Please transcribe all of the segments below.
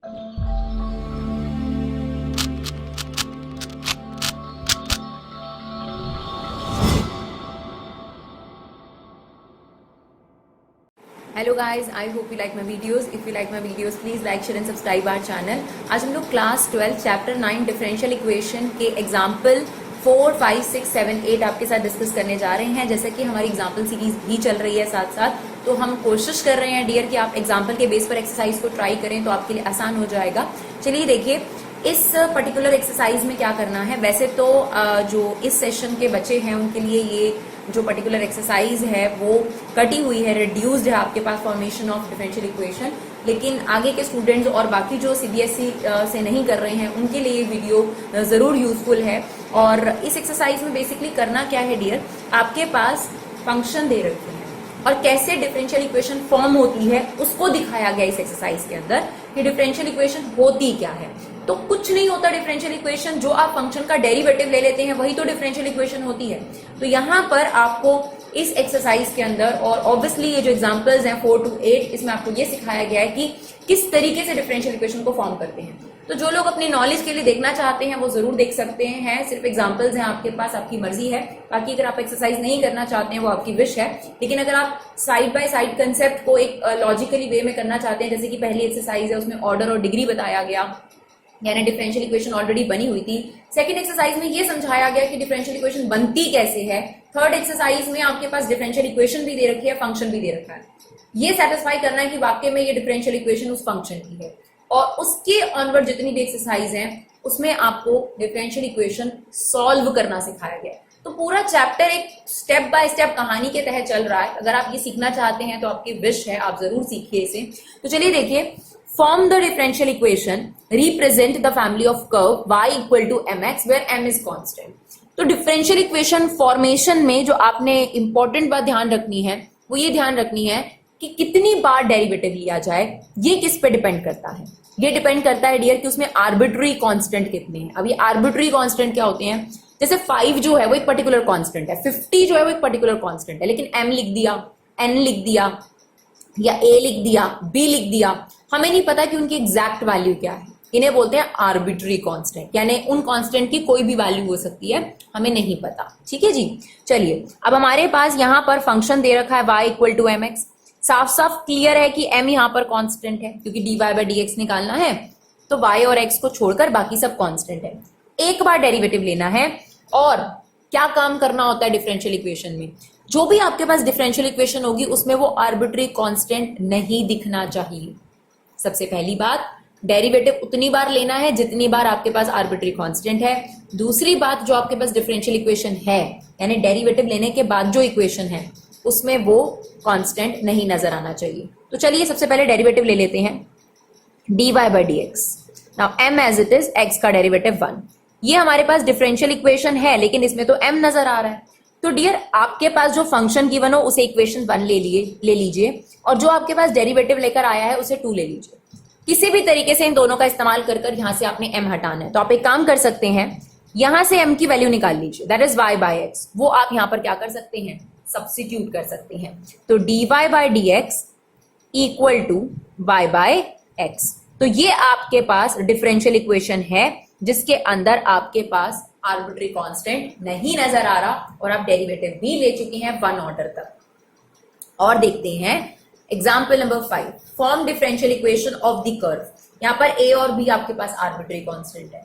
Hello guys, I hope you like my videos. If you like my videos please like share and subscribe our channel. आज हम लोग class 12 chapter 9 differential equation के example 4, 5, 6, 7, 8 आपके साथ discuss करने जा रहे हैं. जैसे कि हमारी एग्जाम्पल सीरीज भी चल रही है साथ साथ, तो हम कोशिश कर रहे हैं डियर कि आप एग्जाम्पल के बेस पर एक्सरसाइज को ट्राई करें तो आपके लिए आसान हो जाएगा. चलिए देखिए इस पर्टिकुलर एक्सरसाइज में क्या करना है. वैसे तो जो इस सेशन के बच्चे हैं उनके लिए ये जो पर्टिकुलर एक्सरसाइज है वो कटी हुई है, रिड्यूस्ड है आपके पास फॉर्मेशन ऑफ डिफरेंशियल इक्वेशन. लेकिन आगे के स्टूडेंट्स और बाकी जो सीबीएसई से नहीं कर रहे हैं उनके लिए ये वीडियो जरूर यूजफुल है. और इस एक्सरसाइज में बेसिकली करना क्या है डियर, आपके पास फंक्शन दे रखे हैं और कैसे डिफरेंशियल इक्वेशन फॉर्म होती है उसको दिखाया गया इस एक्सरसाइज के अंदर कि डिफरेंशियल इक्वेशन होती क्या है. तो कुछ नहीं होता डिफरेंशियल इक्वेशन, जो आप फंक्शन का डेरिवेटिव ले लेते हैं वही तो डिफरेंशियल इक्वेशन होती है. तो यहाँ पर आपको इस एक्सरसाइज के अंदर और ऑब्वियसली ये जो एग्जांपल्स हैं 4 to 8 इसमें आपको ये सिखाया गया है कि किस तरीके से डिफरेंशियल इक्वेशन को फॉर्म करते हैं. तो जो लोग अपनी नॉलेज के लिए देखना चाहते हैं वो जरूर देख सकते हैं. सिर्फ एग्जांपल्स हैं आपके पास, आपकी मर्जी है. बाकी अगर आप एक्सरसाइज नहीं करना चाहते हैं वो आपकी विश है. लेकिन अगर आप साइड बाय साइड कंसेप्ट को एक लॉजिकली वे में करना चाहते हैं, जैसे कि पहली एक्सरसाइज है उसमें ऑर्डर और डिग्री बताया गया, यानी डिफरेंशियल इक्वेशन ऑलरेडी बनी हुई थी. सेकंड एक्सरसाइज में ये समझाया गया कि डिफरेंशियल इक्वेशन बनती कैसे है. थर्ड एक्सरसाइज में आपके पास डिफरेंशियल इक्वेशन भी दे रखी है, फंक्शन भी दे रखा है. ये सेटिस्फाई करना है कि वाकई में ये डिफरेंशियल इक्वेशन उस फंक्शन की है. और उसके ऑनवर्ड जितनी भी एक्सरसाइज हैं उसमें आपको डिफरेंशियल इक्वेशन सॉल्व करना सिखाया गया. तो पूरा चैप्टर एक स्टेप बाय स्टेप कहानी के तहत चल रहा है. अगर आप ये सीखना चाहते हैं तो आपकी विश है, आप जरूर सीखिए इसे. तो चलिए देखिए, form the differential equation, represent the family of curve y equal to mx where m is constant. तो डिफरेंशियल इक्वेशन फॉर्मेशन में जो आपने इंपॉर्टेंट बात ध्यान रखनी है वो ये ध्यान रखनी है कि कितनी बार डेरिवेटिव लिया जाए. ये किस पे डिपेंड करता है? ये डिपेंड करता है डियर कि उसमें आर्बिट्री कांस्टेंट कितने हैं. अब ये आर्बिट्री कांस्टेंट क्या होते हैं? जैसे 5 जो है वो एक पर्टिकुलर कांस्टेंट है, 50 जो है वो एक पर्टिकुलर कांस्टेंट है, लेकिन m लिख दिया, n लिख दिया या a लिख दिया, b लिख दिया, हमें नहीं पता कि उनकी एग्जैक्ट वैल्यू क्या है. इन्हें बोलते हैं आर्बिट्री कांस्टेंट, यानी उन कांस्टेंट की कोई भी वैल्यू हो सकती है, हमें नहीं पता. ठीक है जी. चलिए अब हमारे पास यहाँ पर फंक्शन दे रखा है y इक्वल टू mx. साफ साफ क्लियर है कि m यहाँ पर कांस्टेंट है क्योंकि dy बाय dx निकालना है. तो y और x को छोड़कर बाकी सब कांस्टेंट है. एक बार डेरिवेटिव लेना है. और क्या काम करना होता है डिफरेंशियल इक्वेशन में? जो भी आपके पास डिफरेंशियल इक्वेशन होगी उसमें वो आर्बिट्री कांस्टेंट नहीं दिखना चाहिए. सबसे पहली बात, डेरिवेटिव उतनी बार लेना है जितनी बार आपके पास आर्बिट्री कांस्टेंट है. दूसरी बात, जो आपके पास डिफरेंशियल इक्वेशन है यानी डेरिवेटिव लेने के बाद जो इक्वेशन है उसमें वो कांस्टेंट नहीं नजर आना चाहिए. तो चलिए सबसे पहले डेरिवेटिव ले लेते हैं dy by dx. Now m as it is, x का डेरिवेटिव 1. ये हमारे पास डिफरेंशियल इक्वेशन है लेकिन इसमें तो m नजर आ रहा है. तो डियर आपके पास जो फंक्शन गिवन हो उसे इक्वेशन 1 ले लीजिए और जो आपके पास डेरिवेटिव लेकर आया है उसे 2 ले लीजिए. किसी भी तरीके से इन दोनों का इस्तेमाल कर कर यहां से आपने m हटाना है. तो आप एक काम कर सकते हैं, यहां से m की वैल्यू निकाल लीजिए, that is y by x. वो आप यहां पर क्या कर सकते हैं? सब्स्टिट्यूट कर सकते हैं. तो dy by dx equal to y by x. तो ये आपके पास डिफरेंशियल इक्वेशन है जिसके अंदर आपके पास आर्बिट्री कांस्टेंट नहीं नजर आ रहा और आप डेरिवेटिव भी ले चुके हैं 1 ऑर्डर तक. और देखते हैं example number 5. Form differential equation of the curve. यहाँ पर a और b आपके पास आर्बिट्री कांस्टेंट है.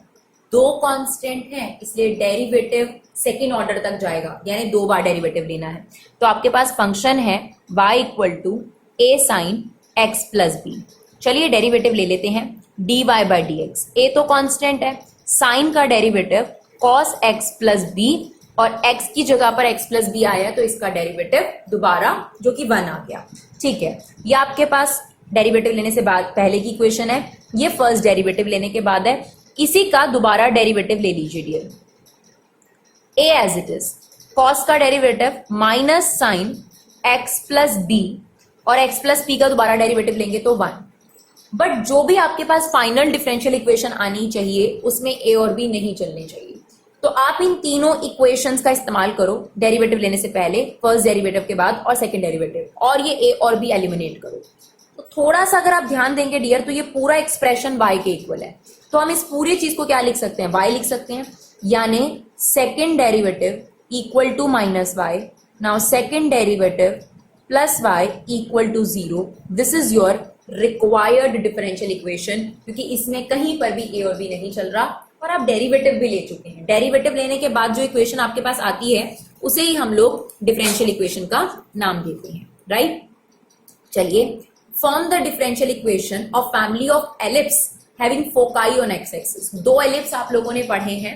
2 कांस्टेंट है इसलिए डेरिवेटिव सेकेंड ऑर्डर तक जाएगा, यानी 2 बार डेरिवेटिव लेना है. तो आपके पास फंक्शन है y equal to a sine x plus b. चलिए डेरिवेटिव ले लेते हैं dy बाय dx. a तो कांस्टेंट है, साइन का derivative cos x plus b और x की जगह पर x प्लस बी आया तो इसका डेरिवेटिव दोबारा जो कि 1 आ गया. ठीक है, ये आपके पास डेरिवेटिव लेने से बाद पहले की इक्वेशन है, ये फर्स्ट डेरिवेटिव लेने के बाद है. इसी का दोबारा डेरिवेटिव ले लीजिए dear. a as it is, cos का derivative minus sine x plus B और x प्लस बी का दोबारा डेरिवेटिव लेंगे तो 1. बट जो भी आपके पास फाइनल डिफरेंशियल इक्वेशन आनी चाहिए उसमें a और b नहीं चलने चाहिए. तो आप इन तीनों इक्वेशंस का इस्तेमाल करो डेरिवेटिव लेने से पहले, फर्स्ट डेरिवेटिव के बाद और सेकंड डेरिवेटिव, और ये a और b एलिमिनेट करो. तो थोड़ा सा अगर आप ध्यान देंगे डियर, तो ये पूरा एक्सप्रेशन y के इक्वल है। तो हम इस पूरी चीज को क्या लिख सकते हैं, y लिख सकते हैं, यानी second derivative equal to minus y. Now second derivative plus y equal to 0। This is your required differential equation, क्योंकि इसमें कहीं पर भी a और b नहीं चल रहा और आप डेरिवेटिव भी ले चुके हैं। डेरिवेटिव लेने के बाद जो इक्वेशन आपके पास आती है उसे ही हम लोग डिफरेंशियल इक्वेशन का नाम देते हैं, राइट। चलिए, form the differential equation of family of ellipse having foci on x axis. दो एलिप्स आप लोगों ने पढ़े हैं।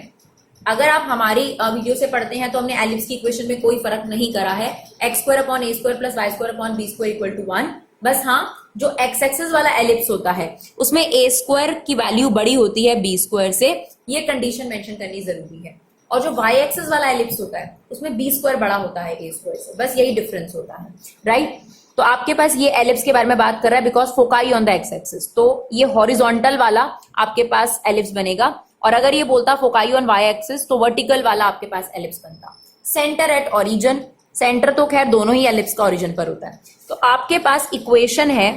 अगर आप हमारी वीडियो से पढ़ते हैं तो हमने एलिप्स की इक्वेशन में कोई फर्क नहीं करा है। X square upon a square plus y square upon b square equal to 1। बस हाँ, जो एक्स एक्सिस वाला एलिप्स होता है उसमें ए स्क्वायर की वैल्यू बड़ी होती है बी स्क्वायर से, ये कंडीशन मेंशन करनी जरूरी है। और जो वाई एक्सिस वाला एलिप्स होता है उसमें बी स्क्वायर बड़ा होता है ए स्क्वायर से, बस यही डिफरेंस होता है, राइट। तो आपके पास ये एलिप्स के बारे में बात कर रहा है because foci on the x axis, तो ये हॉरिजॉन्टल वाला आपके पास एलिप्स बनेगा। और अगर ये बोलता फोकाई ऑन वाई एक्सिस तो वर्टिकल वाला आपके पास एलिप्स बनता। सेंटर एट ओरिजिन, सेंटर तो खैर दोनों ही एलिप्स का ओरिजिन पर होता है। तो आपके पास इक्वेशन है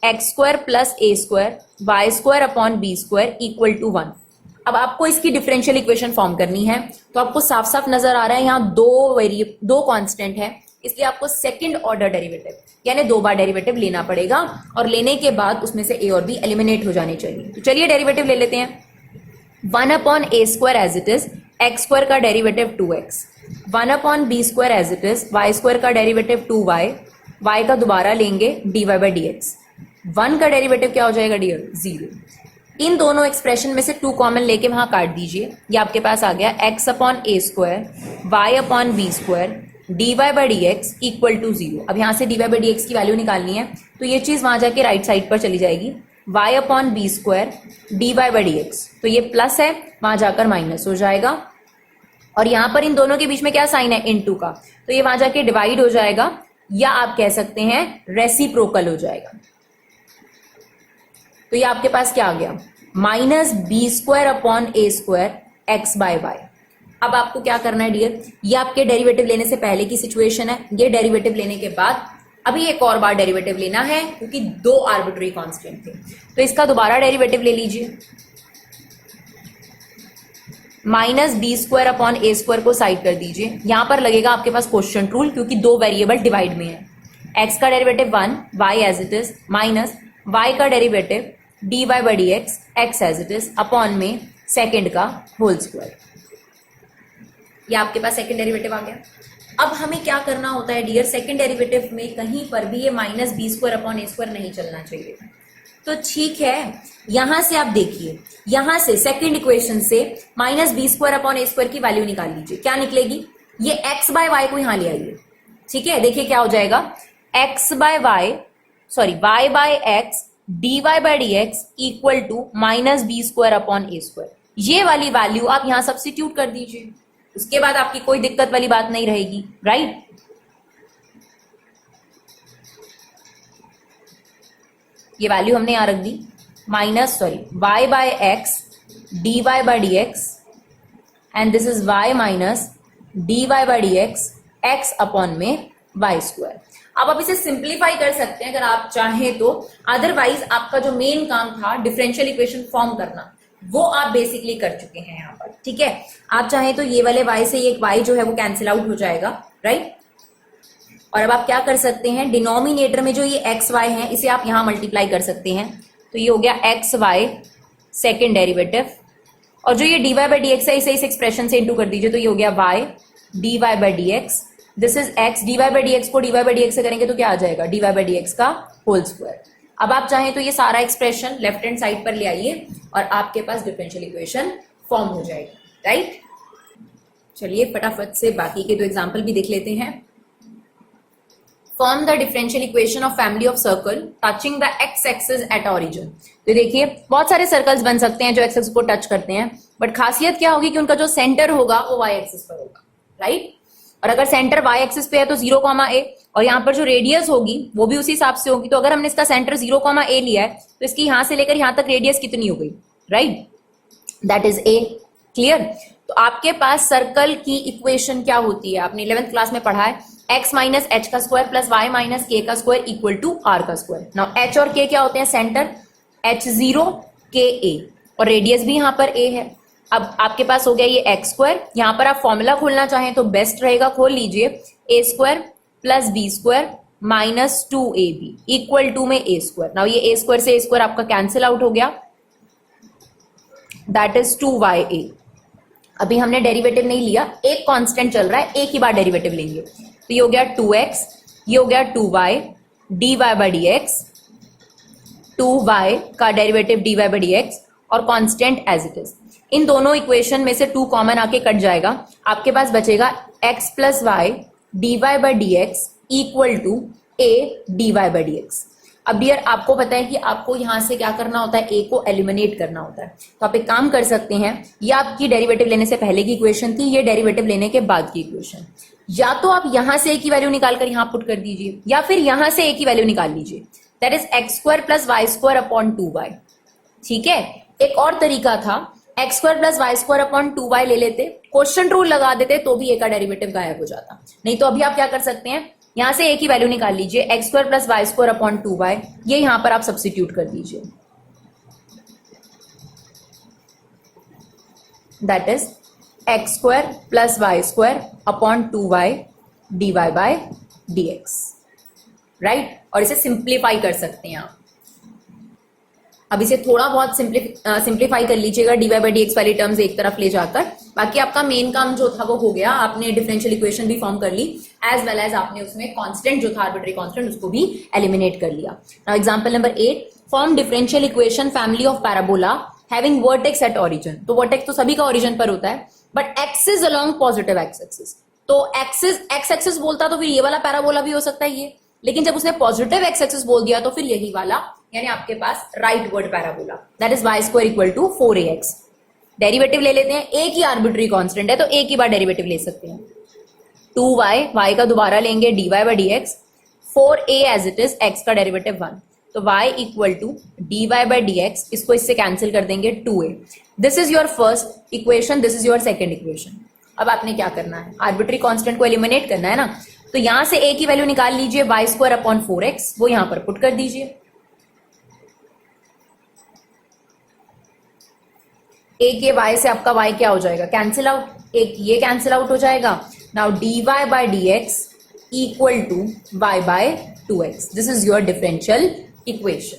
x square plus a square y square upon b square equal to 1। अब आपको इसकी डिफरेंशियल इक्वेशन फॉर्म करनी है, तो आपको साफ साफ नजर आ रहा है यहाँ दो कांस्टेंट है, इसलिए आपको सेकंड ऑर्डर डेरिवेटिव यानी 2 बार डेरिवेटिव लेना पड़ेगा और लेने के बाद उसमें से ए और बी एलिमिनेट हो जाने चाहिए। तो चलिए डेरिवेटिव ले लेते हैं। 1 upon a square as it is, x square का derivative 2x। 1 upon b square as it is, y square का डेरिवेटिव 2y, y का दोबारा लेंगे dy बाई डी एक्स। 1 का डेरिवेटिव क्या हो जाएगा डियर, 0। इन दोनों एक्सप्रेशन में से 2 कॉमन लेके वहां काट दीजिए, ये आपके पास आ गया x upon a square y upon b square dy by d x equal to 0। अब यहां से dy बाई डी एक्स की वैल्यू निकालनी है, तो ये चीज वहां जाके राइट साइड पर चली जाएगी, y upon b square dy by d x. तो ये प्लस है, वहां जाकर माइनस हो जाएगा। और यहां पर इन दोनों के बीच में क्या साइन है, इनटू का, तो ये वहां जाके डिवाइड हो जाएगा, या आप कह सकते हैं रेसिप्रोकल हो जाएगा। तो ये आपके पास क्या आ गया, minus b square upon a square x by Y. अब आपको क्या करना है डियर, ये आपके डेरिवेटिव लेने से पहले की सिचुएशन है, ये डेरिवेटिव लेने के बाद अभी एक और बार डेरिवेटिव लेना है क्योंकि 2 आर्बिट्री कांस्टेंट थे। तो इसका दोबारा डेरिवेटिव ले लीजिए, minus b square upon a square को साइड कर दीजिए। यहां पर लगेगा आपके पास क्वोशिएंट रूल क्योंकि 2 वेरिएबल डिवाइड में है। एक्स का derivative 1 y as it is minus y का derivative d y by d x x as it is upon में सेकेंड का होल स्क्वायर। ये आपके पास सेकेंड डेरिवेटिव आ गया। अब हमें क्या करना होता है डियर, सेकेंड डेरिवेटिव में कहीं पर भी ये minus b square upon a square नहीं चलना चाहिए। तो ठीक है, यहां से आप देखिए, यहां से सेकेंड इक्वेशन से minus b square upon a square की वैल्यू निकाल लीजिए, क्या निकलेगी, ये एक्स बाय वाई को यहां ले आइए। ठीक है, देखिए क्या हो जाएगा, x by y sorry y by x d y by d x equal to minus b square upon a square. ये वाली वैल्यू आप यहां सब्स्टिट्यूट कर दीजिए, उसके बाद आपकी कोई दिक्कत वाली बात नहीं रहेगी, राइट। ये वैल्यू हमने यहां रख दी, minus y by x d y by d x and this is y minus d y by d x x upon में वाई स्क्वायर। अब आप इसे सिंप्लीफाई कर सकते हैं अगर आप चाहें तो, अदरवाइज आपका जो मेन काम था डिफरेंशियल इक्वेशन फॉर्म करना वो आप बेसिकली कर चुके हैं यहाँ पर। ठीक है, आप चाहें तो ये वाले y से एक y जो है वो कैंसिल आउट हो जाएगा, राइट। और अब आप क्या कर सकते हैं, डिनोमिनेटर में जो ये एक्स वाई है इसे आप यहां मल्टीप्लाई कर सकते हैं, तो ये हो गया एक्स वाई सेकेंड डेरिवेटिव, और जो ये d y by d x है इसे इस एक्सप्रेशन से इंटू कर दीजिए, तो ये हो गया y d y by d x, this is x, d y by d x को d y by d x से करेंगे तो क्या आ जाएगा, d y by d x का होल स्क्वायर। अब आप चाहें तो ये सारा एक्सप्रेशन लेफ्ट हैंड साइड पर ले आइए और आपके पास डिफरेंशियल इक्वेशन फॉर्म हो जाएगी, राइट। चलिए फटाफट से बाकी के 2 एग्जाम्पल भी देख लेते हैं। Form the differential equation of family of circle touching the x axis at origin. तो देखिए बहुत सारे सर्कल्स बन सकते हैं जो एक्स एक्सिस को टच करते हैं, बट खासियत क्या होगी कि उनका जो सेंटर होगा वो वाई एक्सिस पर होगा, राइट। और अगर सेंटर वाई एक्सिस पे है तो 0, a, और यहाँ पर जो रेडियस होगी वो भी उसी हिसाब से होगी। तो अगर हमने इसका सेंटर 0, a लिया है तो इसकी यहां से लेकर यहां तक रेडियस कितनी हो गई, right, that is a। Clear. तो आपके पास सर्कल की इक्वेशन क्या होती है, आपने 11th क्लास में पढ़ा है, x माइनस एच का स्क्वायर प्लस y माइनस के का स्क्वायर इक्वल टू r का स्क्वायर। नाउ h और k क्या होते हैं? सेंटर, h0 k a, और रेडियस भी यहां पर a है। अब आपके पास हो गया ये एक्स स्क्वायर, यहां पर आप फॉर्मूला खोलना चाहें तो बेस्ट रहेगा, खोल लीजिए, a square plus b square minus 2ab equal to में ए स्क्वायर। नाउ ये ए स्क्वायर से ए स्क्वायर आपका कैंसिल आउट हो गया, दैट इज 2ya। अभी हमने डेरिवेटिव नहीं लिया, एक कांस्टेंट चल रहा है, एक ही बार डेरिवेटिव लेंगे, तो ये हो गया 2x, ये हो गया 2y, dy by dx, 2y का डेरिवेटिव dy बाई dx और कांस्टेंट एज इट इज। इन दोनों इक्वेशन में से 2 कॉमन आके कट जाएगा, आपके पास बचेगा x plus y dy by dx equal to a dy by dx। अब डियर आपको पता है कि आपको यहां से क्या करना होता है? a को एलिमिनेट करना होता है। तो आप एक काम कर सकते हैं, ये आपकी डेरिवेटिव लेने से पहले की इक्वेशन थी, ये डेरिवेटिव लेने के बाद की इक्वेशन। या तो आप यहां से a की वैल्यू निकाल कर यहां पुट कर दीजिए, या फिर यहां से a की वैल्यू निकाल लीजिए, that is x square plus y square upon 2y। ठीक है, एक और तरीका था, x square plus y square upon 2y ले लेते, क्वेश्चन रूल लगा देते, तो भी a का डेरिवेटिव गायब हो जाता। नहीं तो अभी आप क्या कर सकते हैं, यहां से a की वैल्यू निकाल लीजिए, x square plus y square upon 2y, ये यहां पर आप सब्स्टिट्यूट कर दीजिए, that is x square plus y square upon 2y dy by dx, right. और इसे सिंप्लीफाई कर सकते हैं आप। अब इसे थोड़ा बहुत सिंप्लीफाई कर लीजिएगा dy बाई dx वाली टर्म्स एक तरफ ले जाकर, बाकी आपका मेन काम जो था वो हो गया, आपने डिफरेंशियल इक्वेशन भी फॉर्म कर ली, एज वेल एज आपने उसमें कांस्टेंट जो था आर्बिट्री कांस्टेंट उसको भी एलिमिनेट कर लिया। Now example number 8, form differential equation family of parabola having vertex at origin. तो वर्टेक्स तो सभी का ओरिजिन पर होता है, but axis along positive x axis, तो एक्सिस एक्स एक्सिस बोलता तो फिर ये वाला पैराबोला भी हो सकता है ये, लेकिन जब उसने पॉजिटिव एक्स एक्सिस बोल दिया तो फिर यही वाला, यानी आपके पास right word parabola, that is y square equal to 4ax। Derivative ले लेते हैं, एक ही आर्बिट्री कांस्टेंट है तो एक ही बार डेरिवेटिव ले सकते हैं, 2y, y का दोबारा लेंगे dy by dx, 4a as it is, x का डेरिवेटिव 1, तो y equal to dy by dx, इसको इससे कैंसिल कर देंगे 2a। This is your first equation, this is your second equation. अब आपने क्या करना है, आर्बिट्री कांस्टेंट को एलिमिनेट करना है ना, तो यहां से a की वैल्यू निकाल लीजिए, वाई स्क्वायर अपॉन 4x, वो यहां पर पुट कर दीजिए, a के y से आपका y क्या हो जाएगा, कैंसिल आउट, एक ये कैंसिल आउट हो जाएगा। Now dy by dx equal to y by 2x, this is your differential equation,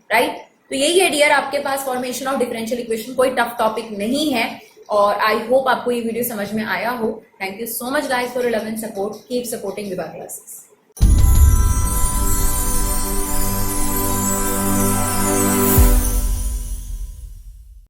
right. तो यही है डियर आपके पास फॉर्मेशन ऑफ डिफरेंशियल इक्वेशन, कोई टफ टॉपिक नहीं है, और आई होप आपको ये वीडियो समझ में आया हो। Thank you so much guys for your love and support, keep supporting Vibha classes.